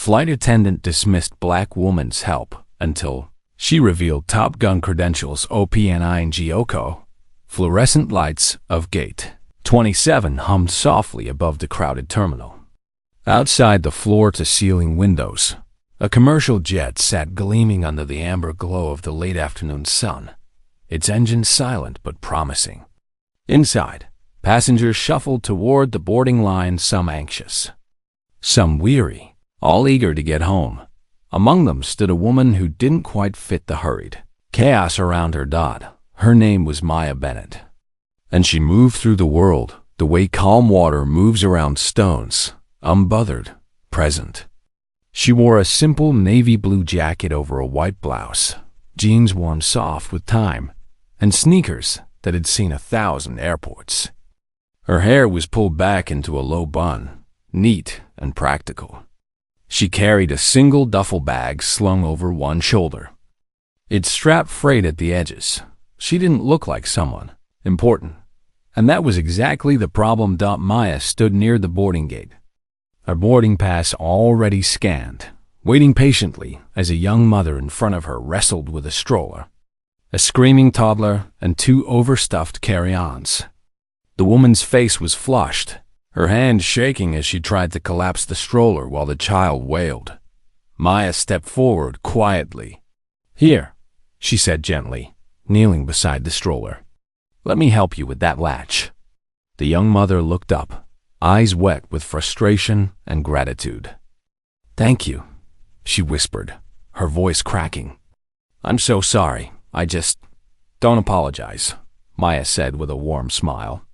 flight attendant dismissed black woman's help until she revealed Top Gun credentials OPNING OCO. Fluorescent lights of Gate 27 hummed softly above the crowded terminal. Outside the floor-to-ceiling windows, a commercial jet sat gleaming under the amber glow of the late afternoon sun, its engine silent but promising. Inside, passengers shuffled toward the boarding line, some anxious, some weary, all eager to get home. Among them stood a woman who didn't quite fit the hurried chaos around her. Her name was Maya Bennett, and she moved through the world the way calm water moves around stones, unbothered, present. She wore a simple navy blue jacket over a white blouse, jeans worn soft with time, and sneakers that had seen 1,000 airports. Her hair was pulled back into a low bun, neat and practical. She carried a single duffel bag slung over one shoulder. It strapped frayed at the edges. She didn't look like someone important, and that was exactly the problem. Maya stood near the boarding gate, her boarding pass already scanned, waiting patiently as a young mother in front of her wrestled with a stroller, a screaming toddler, and 2 overstuffed carry-ons. The woman's face was flushed, her hand shaking as she tried to collapse the stroller while the child wailed. Maya stepped forward quietly. "Here," she said gently, kneeling beside the stroller. "Let me help you with that latch." The young mother looked up, eyes wet with frustration and gratitude. "Thank you," she whispered, her voice cracking. "I'm so sorry. Don't apologize," Maya said with a warm smile.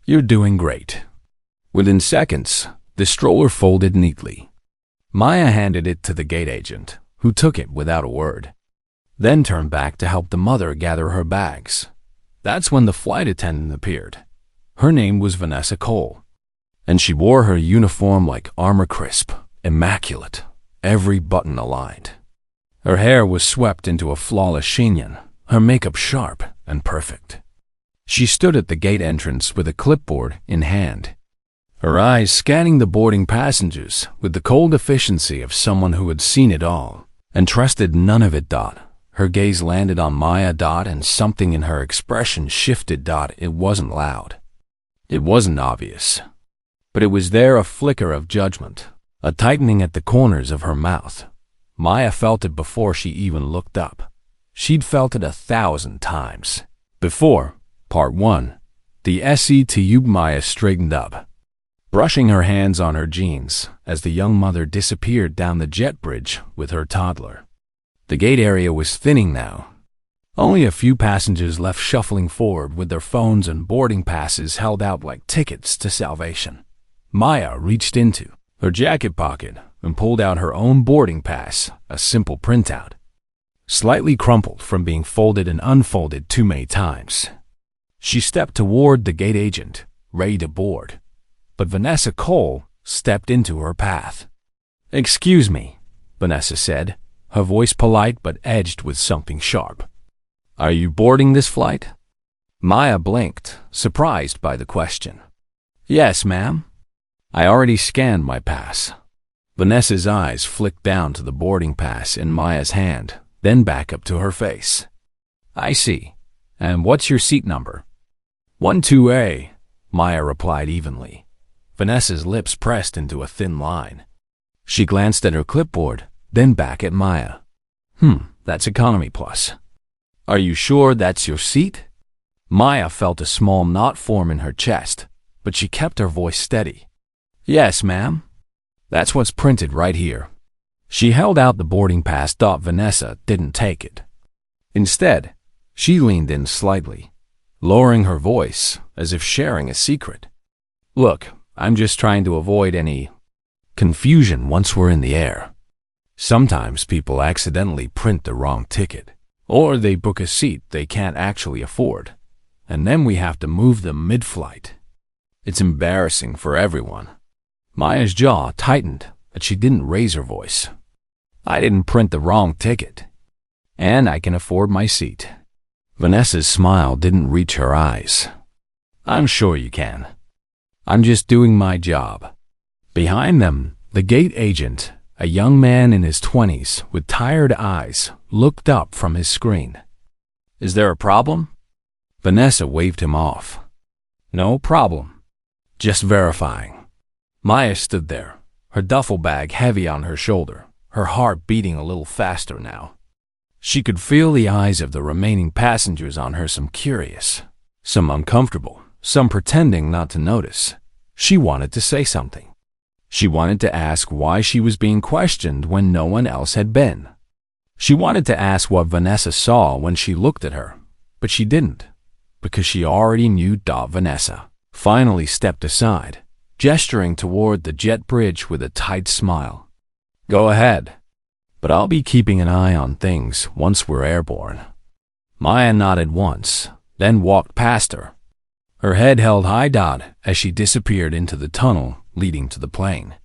"You're doing great." Within seconds, the stroller folded neatly. Maya handed it to the gate agent, who took it without a word, then turned back to help the mother gather her bags. That's when the flight attendant appeared. Her name was Vanessa Cole, and she wore her uniform like armor, crisp, immaculate, every button aligned. Her hair was swept into a flawless chignon, her makeup sharp and perfect. She stood at the gate entrance with a clipboard in hand, her eyes scanning the boarding passengers with the cold efficiency of someone who had seen it all and trusted none of it. Her gaze landed on Maya. And something in her expression shifted. It wasn't loud. It wasn't obvious. But it was there, a flicker of judgment, a tightening at the corners of her mouth. Maya felt it before she even looked up. She'd felt it 1,000 times. Before, Part 1, the SETU. Maya straightened up, brushing her hands on her jeans as the young mother disappeared down the jet bridge with her toddler. The gate area was thinning now. Only a few passengers left, shuffling forward with their phones and boarding passes held out like tickets to salvation. Maya reached into her jacket pocket and pulled out her own boarding pass, a simple printout, slightly crumpled from being folded and unfolded too many times. She stepped toward the gate agent, ready to board, but Vanessa Cole stepped into her path. "Excuse me," Vanessa said, her voice polite but edged with something sharp. "Are you boarding this flight?" Maya blinked, surprised by the question. "Yes, ma'am. I already scanned my pass." Vanessa's eyes flicked down to the boarding pass in Maya's hand, then back up to her face. "I see. And what's your seat number?" 12A, Maya replied evenly. Vanessa's lips pressed into a thin line. She glanced at her clipboard, then back at Maya. That's economy plus. Are you sure that's your seat?" Maya felt a small knot form in her chest, but she kept her voice steady. "Yes, ma'am. That's what's printed right here." She held out the boarding pass. Vanessa didn't take it. Instead, she leaned in slightly, lowering her voice as if sharing a secret. "Look, I'm just trying to avoid any confusion once we're in the air. Sometimes people accidentally print the wrong ticket, or they book a seat they can't actually afford, and then we have to move them mid-flight. It's embarrassing for everyone." Maya's jaw tightened, but she didn't raise her voice. "I didn't print the wrong ticket, and I can afford my seat." Vanessa's smile didn't reach her eyes. "I'm sure you can. I'm just doing my job." Behind them, the gate agent, A young man in his 20s with tired eyes looked up from his screen. "Is there a problem?" Vanessa waved him off. "No problem. Just verifying." Maya stood there, her duffel bag heavy on her shoulder, her heart beating a little faster now. She could feel the eyes of the remaining passengers on her, some curious, some uncomfortable, some pretending not to notice. She wanted to say something. She wanted to ask why she was being questioned when no one else had been. She wanted to ask what Vanessa saw when she looked at her, but she didn't, because she already knew Vanessa finally stepped aside, gesturing toward the jet bridge with a tight smile. "Go ahead, but I'll be keeping an eye on things once we're airborne." Maya nodded once, then walked past her. Her head held high as she disappeared into the tunnel leading to the plane.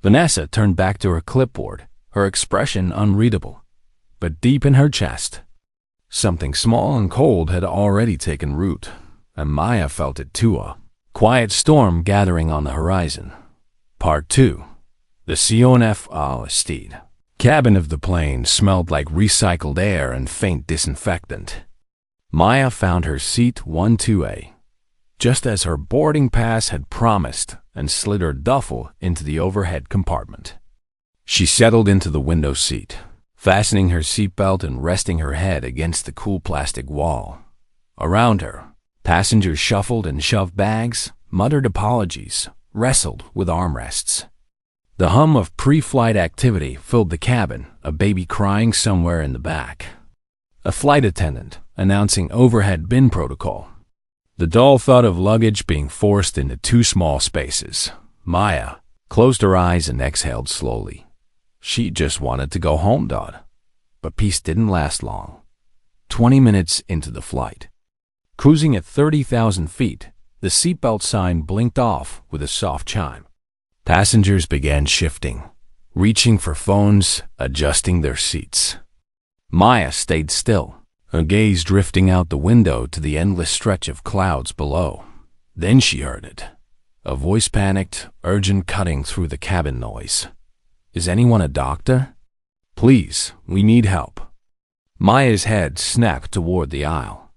Vanessa turned back to her clipboard, her expression unreadable, but deep in her chest. Something small and cold had already taken root, and Maya felt it too, a quiet storm gathering on the horizon. Part 2. The CONF Steed. Cabin of the plane smelled like recycled air and faint disinfectant. Maya found her seat 12A, just as her boarding pass had promised, and slid her duffel into the overhead compartment. She settled into the window seat, fastening her seatbelt and resting her head against the cool plastic wall. Around her, passengers shuffled and shoved bags, muttered apologies, wrestled with armrests. The hum of pre-flight activity filled the cabin, a baby crying somewhere in the back. A flight attendant announcing overhead bin protocol. The dull thud of luggage being forced into two small spaces. Maya closed her eyes and exhaled slowly. She just wanted to go home, but peace didn't last long. 20 minutes into the flight, cruising at 30,000 feet, the seatbelt sign blinked off with a soft chime. Passengers began shifting, reaching for phones, adjusting their seats. Maya stayed still, her gaze drifting out the window to the endless stretch of clouds below. Then she heard it. A voice panicked, urgent, cutting through the cabin noise. "Is anyone a doctor? Please, we need help." Maya's head snapped toward the aisle.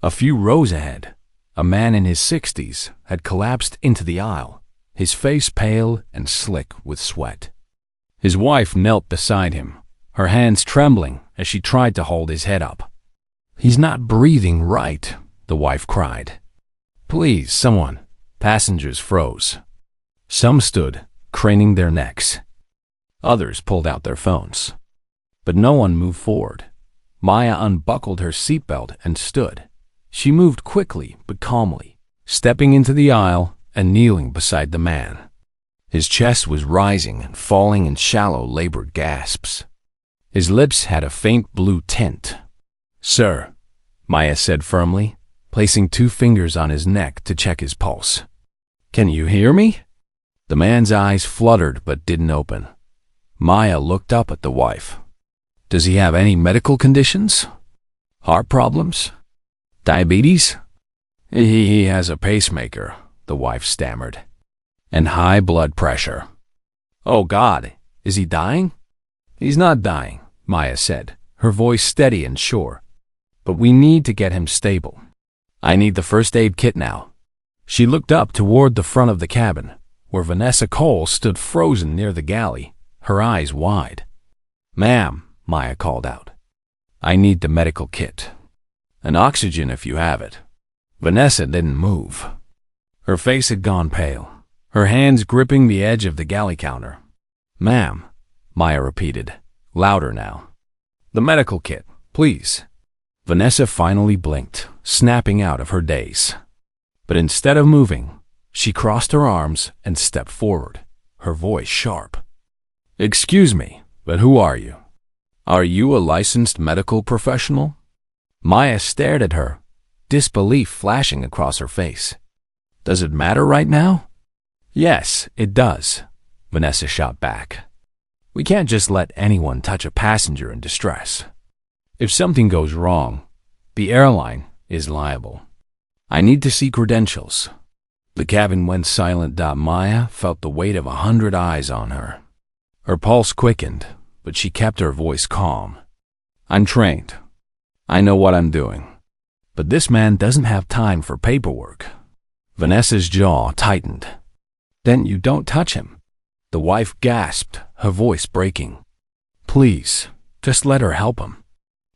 A few rows ahead, a man in his 60s had collapsed into the aisle, his face pale and slick with sweat. His wife knelt beside him, her hands trembling as she tried to hold his head up. "He's not breathing right," the wife cried. "Please, someone." Passengers froze. Some stood, craning their necks. Others pulled out their phones. But no one moved forward. Maya unbuckled her seatbelt and stood. She moved quickly but calmly, stepping into the aisle and kneeling beside the man. His chest was rising and falling in shallow, labored gasps. His lips had a faint blue tint. "Sir," Maya said firmly, placing 2 fingers on his neck to check his pulse. "Can you hear me?" The man's eyes fluttered but didn't open. Maya looked up at the wife. "Does he have any medical conditions? Heart problems? Diabetes?" He has a pacemaker," the wife stammered, "and high blood pressure." "Oh God, is he dying?" "He's not dying," Maya said, her voice steady and sure. "But we need to get him stable. I need the first aid kit now." She looked up toward the front of the cabin, where Vanessa Cole stood frozen near the galley, her eyes wide. "Ma'am," Maya called out, "I need the medical kit. And oxygen if you have it." Vanessa didn't move. Her face had gone pale, her hands gripping the edge of the galley counter. "Ma'am," Maya repeated, louder now. "The medical kit, please." Vanessa finally blinked, snapping out of her daze. But instead of moving, she crossed her arms and stepped forward, her voice sharp. "Excuse me, but who are you? Are you a licensed medical professional?" Maya stared at her, disbelief flashing across her face. "Does it matter right now?" "Yes, it does," Vanessa shot back. "We can't just let anyone touch a passenger in distress. If something goes wrong, the airline is liable. I need to see credentials." The cabin went silent. Maya felt the weight of 100 eyes on her. Her pulse quickened, but she kept her voice calm. I'm trained. I know what I'm doing. But this man doesn't have time for paperwork. Vanessa's jaw tightened. Then you don't touch him. The wife gasped, her voice breaking. Please, just let her help him.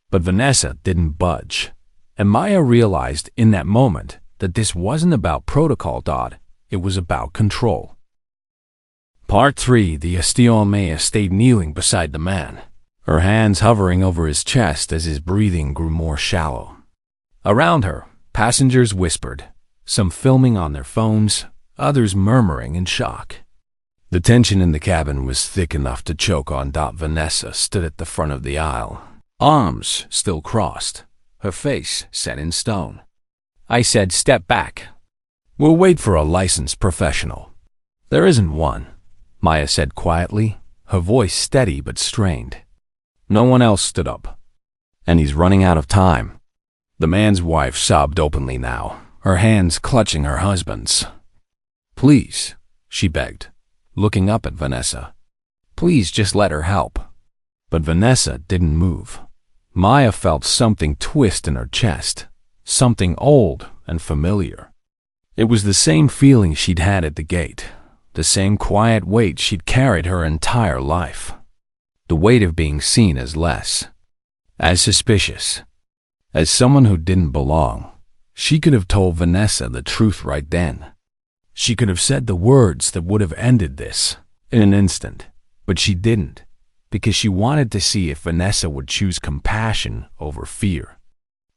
But Vanessa didn't budge. And Maya realized in that moment that this wasn't about protocol, it was about control. Part 3. The Estion Maya stayed kneeling beside the man, her hands hovering over his chest as his breathing grew more shallow. Around her, passengers whispered, some filming on their phones, others murmuring in shock. The tension in the cabin was thick enough to choke on. Vanessa stood at the front of the aisle, arms still crossed, her face set in stone. I said, step back. We'll wait for a licensed professional. There isn't one, Maya said quietly, her voice steady but strained. No one else stood up. And he's running out of time. The man's wife sobbed openly now, her hands clutching her husband's. Please, she begged, looking up at Vanessa. Please just let her help. But Vanessa didn't move. Maya felt something twist in her chest, something old and familiar. It was the same feeling she'd had at the gate, the same quiet weight she'd carried her entire life. The weight of being seen as less, as suspicious, as someone who didn't belong. She could have told Vanessa the truth right then. She could have said the words that would have ended this in an instant, but she didn't, because she wanted to see if Vanessa would choose compassion over fear.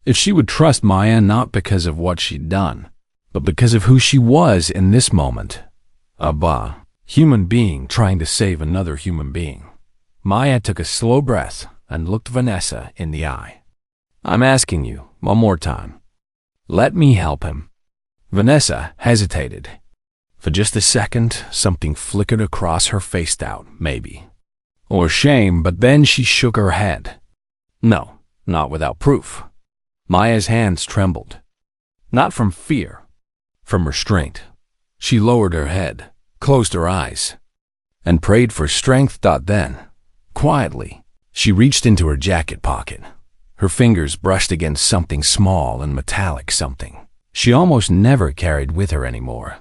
If she would trust Maya not because of what she'd done, but because of who she was in this moment. A human being trying to save another human being. Maya took a slow breath and looked Vanessa in the eye. I'm asking you one more time. Let me help him. Vanessa hesitated. For just a second, something flickered across her face, doubt, maybe. Or shame, but then she shook her head. No, not without proof. Maya's hands trembled. Not from fear, from restraint. She lowered her head, closed her eyes, and prayed for strength. Then, quietly, she reached into her jacket pocket. Her fingers brushed against something small and metallic, something she almost never carried with her anymore.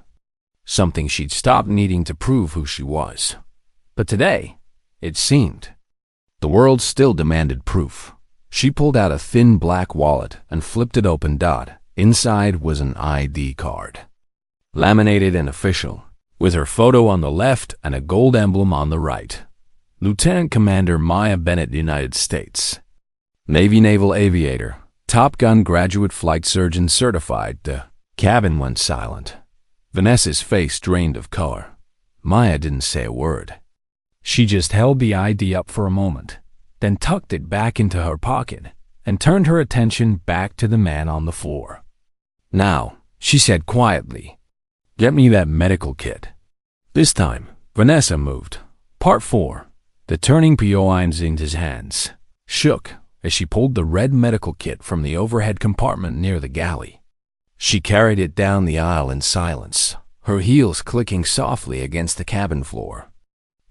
Something she'd stopped needing to prove who she was. But today, it seemed, the world still demanded proof. She pulled out a thin black wallet and flipped it open. Inside was an ID card, laminated and official, with her photo on the left and a gold emblem on the right. Lieutenant Commander Maya Bennett, United States. Navy Naval Aviator, Top Gun graduate flight surgeon certified. The cabin went silent. Vanessa's face drained of color. Maya didn't say a word. She just held the ID up for a moment, then tucked it back into her pocket and turned her attention back to the man on the floor. Now, she said quietly, get me that medical kit. This time, Vanessa moved. Part 4. The turning POIs in his hands shook as she pulled the red medical kit from the overhead compartment near the galley. She carried it down the aisle in silence, her heels clicking softly against the cabin floor.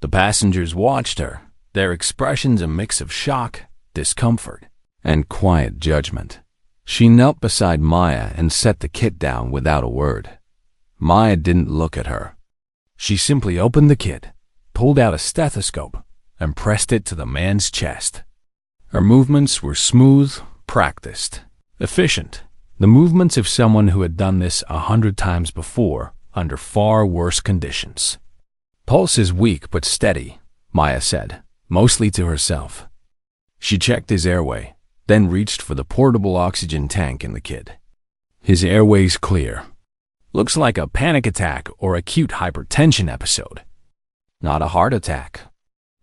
The passengers watched her, their expressions a mix of shock, discomfort, and quiet judgment. She knelt beside Maya and set the kit down without a word. Maya didn't look at her. She simply opened the kit, pulled out a stethoscope, and pressed it to the man's chest. Her movements were smooth, practiced, efficient, the movements of someone who had done this 100 times before under far worse conditions. Pulse is weak but steady, Maya said, mostly to herself. She checked his airway, then reached for the portable oxygen tank in the kit. His airway's clear. Looks like a panic attack or acute hypertension episode. Not a heart attack.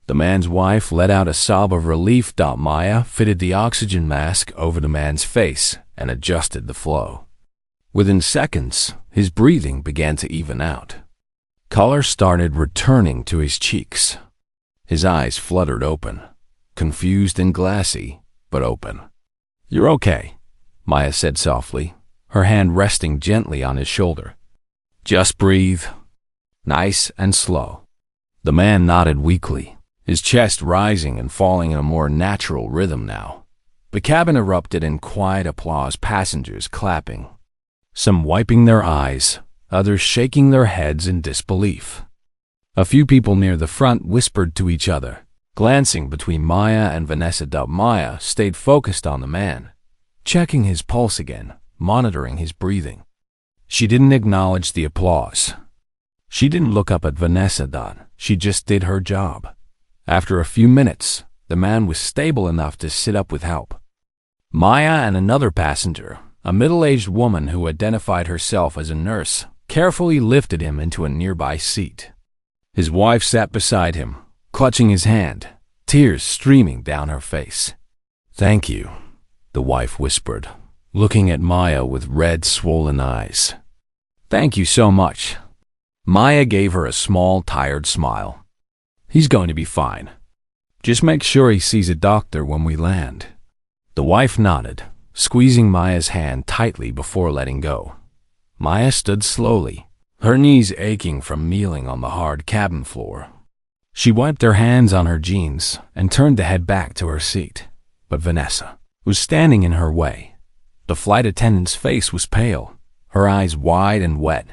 The man's wife let out a sob of relief. Maya fitted the oxygen mask over the man's face and adjusted the flow. Within seconds, his breathing began to even out. Color started returning to his cheeks. His eyes fluttered open, confused and glassy, but open. You're okay, Maya said softly, her hand resting gently on his shoulder. Just breathe. Nice and slow. The man nodded weakly, his chest rising and falling in a more natural rhythm now. The cabin erupted in quiet applause, passengers clapping, some wiping their eyes, others shaking their heads in disbelief. A few people near the front whispered to each other, glancing between Maya and Vanessa. Maya stayed focused on the man, checking his pulse again, monitoring his breathing. She didn't acknowledge the applause. She didn't look up at Vanessa. She just did her job. After a few minutes, the man was stable enough to sit up with help. Maya and another passenger, a middle-aged woman who identified herself as a nurse, carefully lifted him into a nearby seat. His wife sat beside him, clutching his hand, tears streaming down her face. "Thank you," the wife whispered, looking at Maya with red, swollen eyes. "Thank you so much." Maya gave her a small, tired smile. "He's going to be fine. Just make sure he sees a doctor when we land." The wife nodded, squeezing Maya's hand tightly before letting go. Maya stood slowly, her knees aching from kneeling on the hard cabin floor. She wiped her hands on her jeans and turned to head back to her seat. But Vanessa was standing in her way. The flight attendant's face was pale, her eyes wide and wet.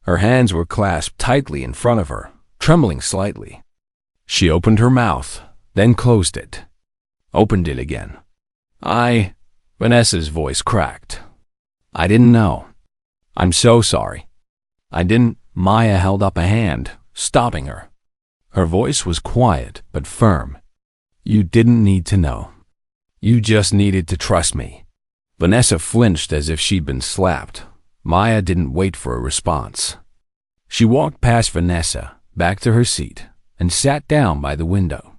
Her hands were clasped tightly in front of her, trembling slightly. She opened her mouth, then closed it. Opened it again. Vanessa's voice cracked. "I didn't know. I'm so sorry. I didn't." Maya held up a hand, stopping her. Her voice was quiet but firm. "You didn't need to know. You just needed to trust me." Vanessa flinched as if she'd been slapped. Maya didn't wait for a response. She walked past Vanessa, back to her seat, and sat down by the window.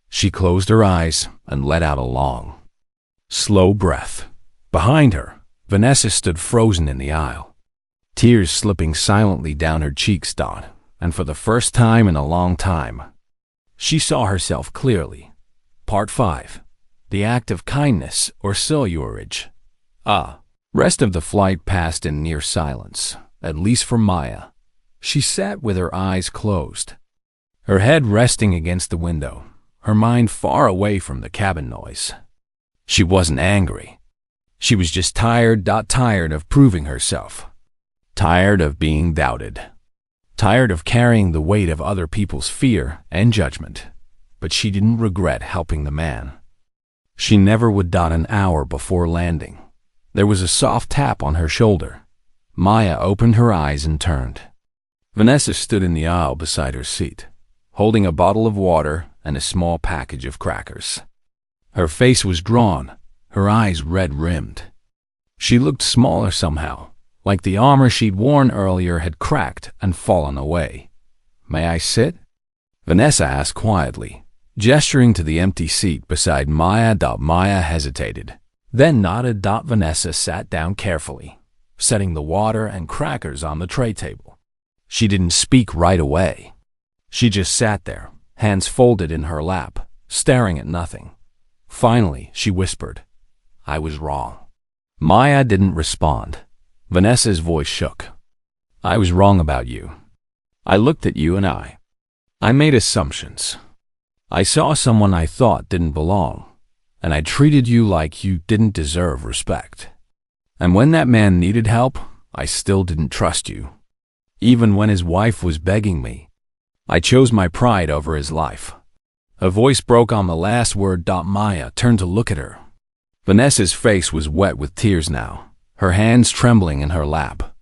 She closed her eyes and let out a long, slow breath. Behind her, Vanessa stood frozen in the aisle, tears slipping silently down her cheeks. And for the first time in a long time, she saw herself clearly. Part 5. The Act of Kindness or Sewerage. Rest of the flight passed in near silence, at least for Maya. She sat with her eyes closed, her head resting against the window, her mind far away from the cabin noise. She wasn't angry. She was just tired of proving herself. Tired of being doubted. Tired of carrying the weight of other people's fear and judgment. But she didn't regret helping the man. She never would. An hour before landing, there was a soft tap on her shoulder. Maya opened her eyes and turned. Vanessa stood in the aisle beside her seat, holding a bottle of water and a small package of crackers. Her face was drawn, her eyes red-rimmed. She looked smaller somehow, like the armor she'd worn earlier had cracked and fallen away. "May I sit?" Vanessa asked quietly, gesturing to the empty seat beside Maya. Maya hesitated, then nodded. Vanessa sat down carefully, setting the water and crackers on the tray table. She didn't speak right away. She just sat there, hands folded in her lap, staring at nothing. Finally, she whispered, "I was wrong." Maya didn't respond. Vanessa's voice shook. "I was wrong about you. I looked at you and I made assumptions. I saw someone I thought didn't belong, and I treated you like you didn't deserve respect. And when that man needed help, I still didn't trust you. Even when his wife was begging me, I chose my pride over his life." A voice broke on the last word. Maya turned to look at her. Vanessa's face was wet with tears now, her hands trembling in her lap.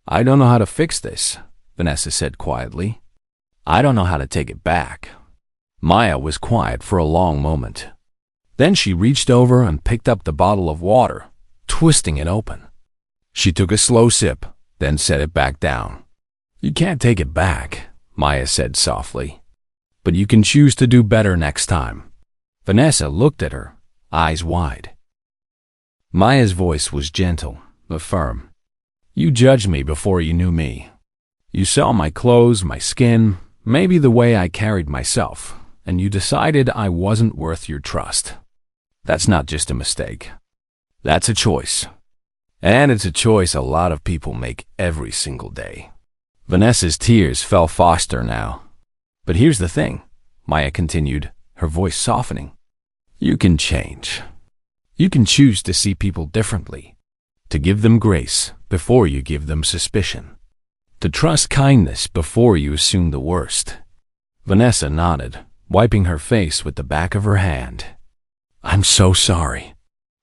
"I don't know how to fix this," Vanessa said quietly. "I don't know how to take it back." Maya was quiet for a long moment. Then she reached over and picked up the bottle of water, twisting it open. She took a slow sip, then set it back down. "You can't take it back," Maya said softly. "But you can choose to do better next time." Vanessa looked at her, eyes wide. Maya's voice was gentle, but firm. "You judged me before you knew me. You saw my clothes, my skin, maybe the way I carried myself, and you decided I wasn't worth your trust. That's not just a mistake. That's a choice. And it's a choice a lot of people make every single day." Vanessa's tears fell faster now. "But here's the thing. Maya continued, her voice softening. You can change. You can choose to see people differently, to give them grace before you give them suspicion, to trust kindness before you assume the worst. Vanessa nodded, wiping her face with the back of her hand. I'm so sorry.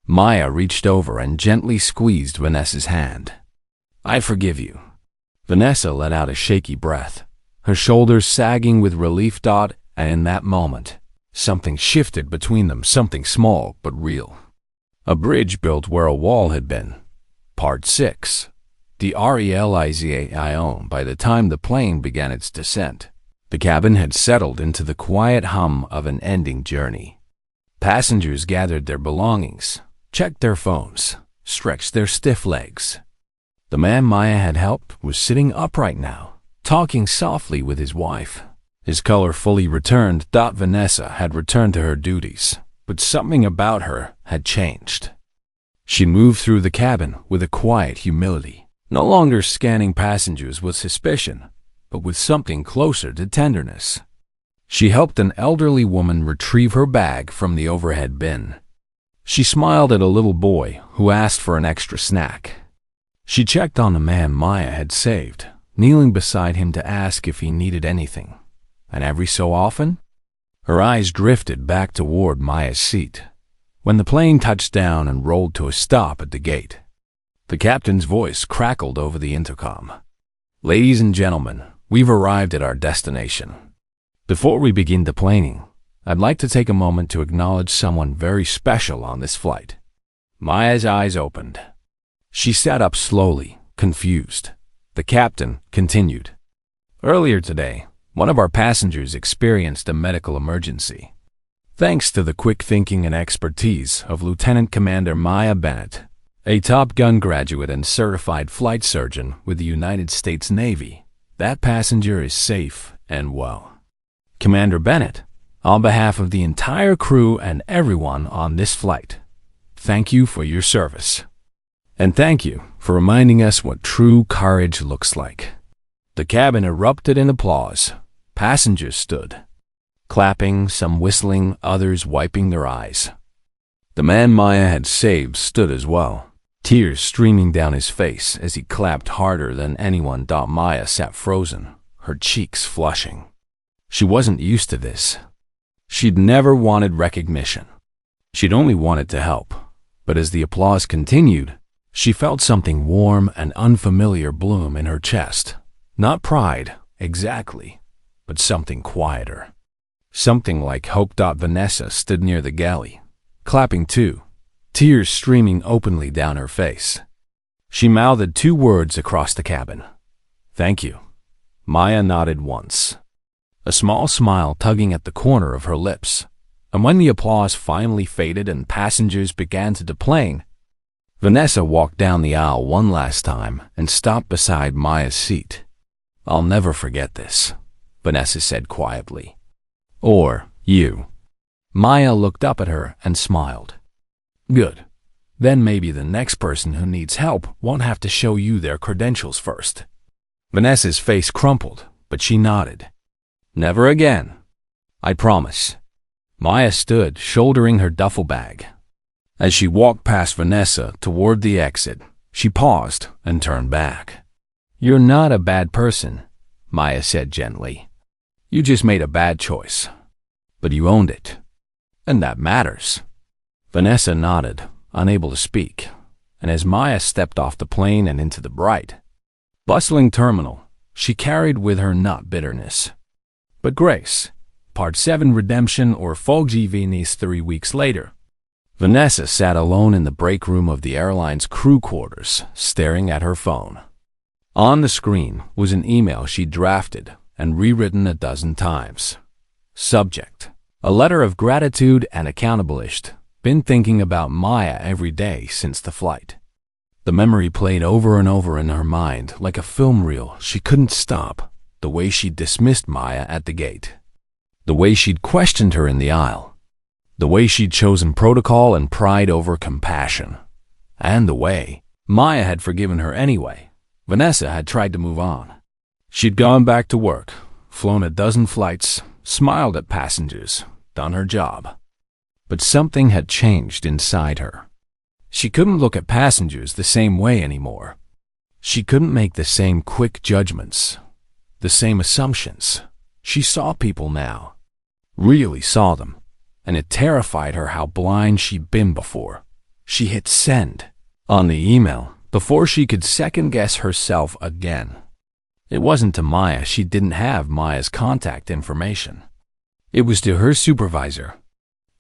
Maya reached over and gently squeezed Vanessa's hand. I forgive you. Vanessa let out a shaky breath, her shoulders sagging with relief. And in that moment, something shifted between them, something small but real. A bridge built where a wall had been. Part 6. The realization by the time the plane began its descent. The cabin had settled into the quiet hum of an ending journey. Passengers gathered their belongings, checked their phones, stretched their stiff legs. The man Maya had helped was sitting upright now, talking softly with his wife. His color fully returned. Vanessa had returned to her duties, but something about her had changed. She moved through the cabin with a quiet humility, no longer scanning passengers with suspicion, but with something closer to tenderness. She helped an elderly woman retrieve her bag from the overhead bin. She smiled at a little boy who asked for an extra snack. She checked on the man Maya had saved, kneeling beside him to ask if he needed anything. And every so often, her eyes drifted back toward Maya's seat. When the plane touched down and rolled to a stop at the gate, the captain's voice crackled over the intercom. Ladies and gentlemen, we've arrived at our destination. Before we begin deplaning, I'd like to take a moment to acknowledge someone very special on this flight. Maya's eyes opened. She sat up slowly, confused. The captain continued. Earlier today, one of our passengers experienced a medical emergency. Thanks to the quick thinking and expertise of Lieutenant Commander Maya Bennett, a Top Gun graduate and certified flight surgeon with the United States Navy, that passenger is safe and well. Commander Bennett, on behalf of the entire crew and everyone on this flight, thank you for your service. And thank you for reminding us what true courage looks like. The cabin erupted in applause. Passengers stood, clapping, some whistling, others wiping their eyes. The man Maya had saved stood as well, tears streaming down his face as he clapped harder than anyone. Maya sat frozen, her cheeks flushing. She wasn't used to this. She'd never wanted recognition. She'd only wanted to help. But as the applause continued, she felt something warm and unfamiliar bloom in her chest. Not pride, exactly, but something quieter. Something like hope. Vanessa stood near the galley, clapping too, tears streaming openly down her face. She mouthed 2 words across the cabin. Thank you. Maya nodded once, a small smile tugging at the corner of her lips. And when the applause finally faded and passengers began to deplane, Vanessa walked down the aisle one last time and stopped beside Maya's seat. I'll never forget this, Vanessa said quietly. Or you. Maya looked up at her and smiled. Good. Then maybe the next person who needs help won't have to show you their credentials first. Vanessa's face crumpled, but she nodded. Never again. I promise. Maya stood, shouldering her duffel bag. As she walked past Vanessa toward the exit, she paused and turned back. You're not a bad person, Maya said gently. You just made a bad choice. But you owned it. And that matters. Vanessa nodded, unable to speak, and as Maya stepped off the plane and into the bright, bustling terminal, she carried with her not bitterness, but grace. Part 7 Redemption or Foggivinis 3 weeks later. Vanessa sat alone in the break room of the airline's crew quarters, staring at her phone. On the screen was an email she'd drafted and rewritten a dozen times. Subject: a letter of gratitude and accountability. Been thinking about Maya every day since the flight. The memory played over and over in her mind like a film reel. She couldn't stop. The way she'd dismissed Maya at the gate. The way she'd questioned her in the aisle. The way she'd chosen protocol and pride over compassion. And the way Maya had forgiven her anyway. Vanessa had tried to move on. She'd gone back to work, flown a dozen flights, smiled at passengers, done her job. But something had changed inside her. She couldn't look at passengers the same way anymore. She couldn't make the same quick judgments, the same assumptions. She saw people now, really saw them, and it terrified her how blind she'd been before. She hit send on the email before she could second-guess herself again. It wasn't to Maya. She didn't have Maya's contact information. It was to her supervisor,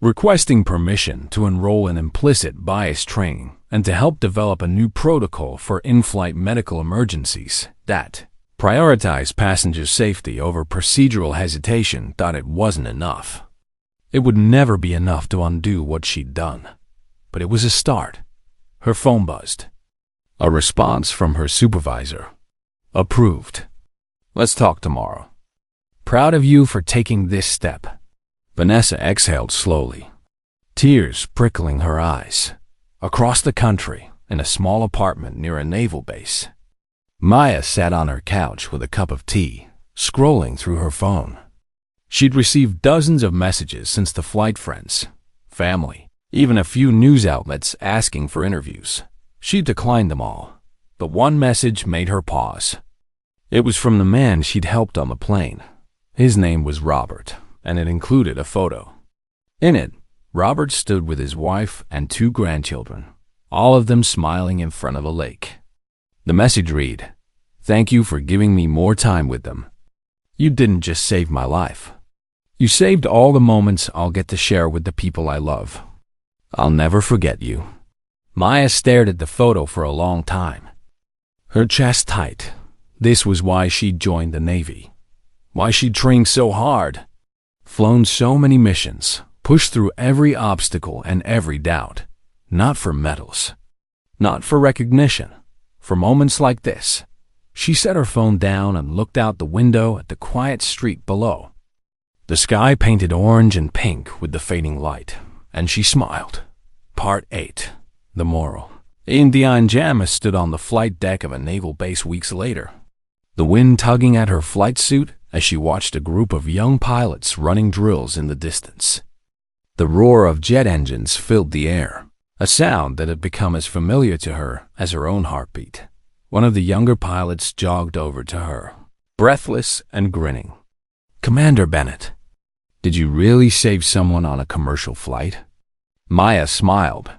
requesting permission to enroll in implicit bias training and to help develop a new protocol for in-flight medical emergencies that prioritized passenger safety over procedural hesitation. Thought it wasn't enough. It would never be enough to undo what she'd done. But it was a start. Her phone buzzed. A response from her supervisor. Approved. Let's talk tomorrow. Proud of you for taking this step. Vanessa exhaled slowly, tears prickling her eyes. Across the country, in a small apartment near a naval base, Maya sat on her couch with a cup of tea, scrolling through her phone. She'd received dozens of messages since the flight, friends, family, even a few news outlets asking for interviews. She declined them all, but one message made her pause. It was from the man she'd helped on the plane. His name was Robert, and it included a photo. In it, Robert stood with his wife and 2 grandchildren, all of them smiling in front of a lake. The message read, "Thank you for giving me more time with them. You didn't just save my life. You saved all the moments I'll get to share with the people I love. I'll never forget you." Maya stared at the photo for a long time, her chest tight. This was why she'd joined the Navy, why she'd trained so hard, flown so many missions, pushed through every obstacle and every doubt. Not for medals, not for recognition, for moments like this. She set her phone down and looked out the window at the quiet street below. The sky painted orange and pink with the fading light, and she smiled. Part 8. The moral. Indiana Jamma stood on the flight deck of a naval base weeks later, the wind tugging at her flight suit as she watched a group of young pilots running drills in the distance. The roar of jet engines filled the air, a sound that had become as familiar to her as her own heartbeat. One of the younger pilots jogged over to her, breathless and grinning. "Commander Bennett, did you really save someone on a commercial flight?" Maya smiled.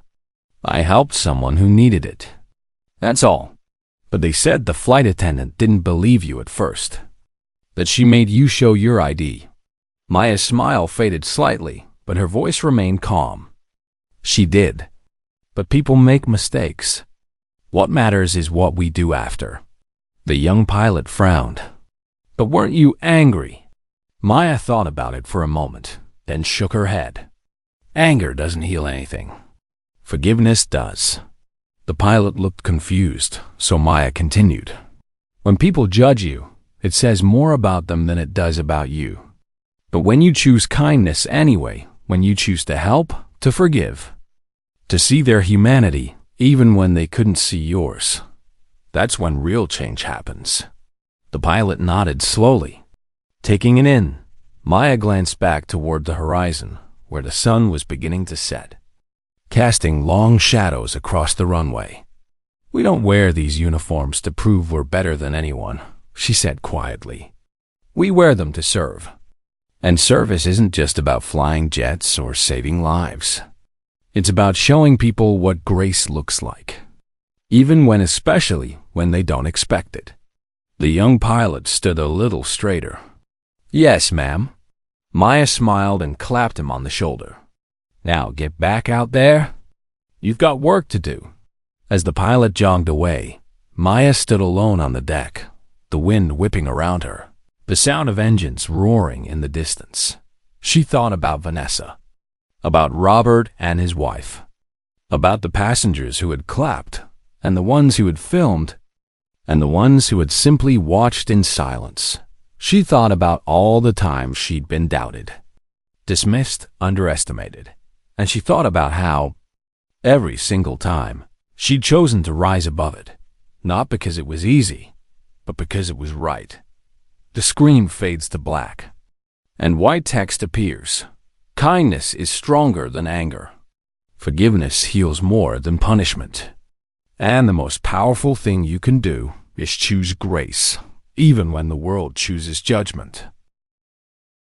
"I helped someone who needed it. That's all. But they said the flight attendant didn't believe you at first, that she made you show your ID." Maya's smile faded slightly, but her voice remained calm. "She did. But people make mistakes. What matters is what we do after." The young pilot frowned. "But weren't you angry?" Maya thought about it for a moment, then shook her head. "Anger doesn't heal anything. Forgiveness does." The pilot looked confused, so Maya continued. "When people judge you, it says more about them than it does about you. But when you choose kindness anyway, when you choose to help, to forgive, to see their humanity, even when they couldn't see yours, that's when real change happens." The pilot nodded slowly. Taking it in, Maya glanced back toward the horizon, where the sun was beginning to set, casting long shadows across the runway. "We don't wear these uniforms to prove we're better than anyone," she said quietly. "We wear them to serve. And service isn't just about flying jets or saving lives. It's about showing people what grace looks like, especially when they don't expect it." The young pilot stood a little straighter. "Yes, ma'am." Maya smiled and clapped him on the shoulder. "Now get back out there. You've got work to do." As the pilot jogged away, Maya stood alone on the deck, the wind whipping around her, the sound of engines roaring in the distance. She thought about Vanessa, about Robert and his wife, about the passengers who had clapped, and the ones who had filmed, and the ones who had simply watched in silence. She thought about all the times she'd been doubted, dismissed, underestimated, and she thought about how, every single time, she'd chosen to rise above it, not because it was easy, but because it was right. The screen fades to black. and white text appears. Kindness is stronger than anger. Forgiveness heals more than punishment. And the most powerful thing you can do is choose grace, even when the world chooses judgment.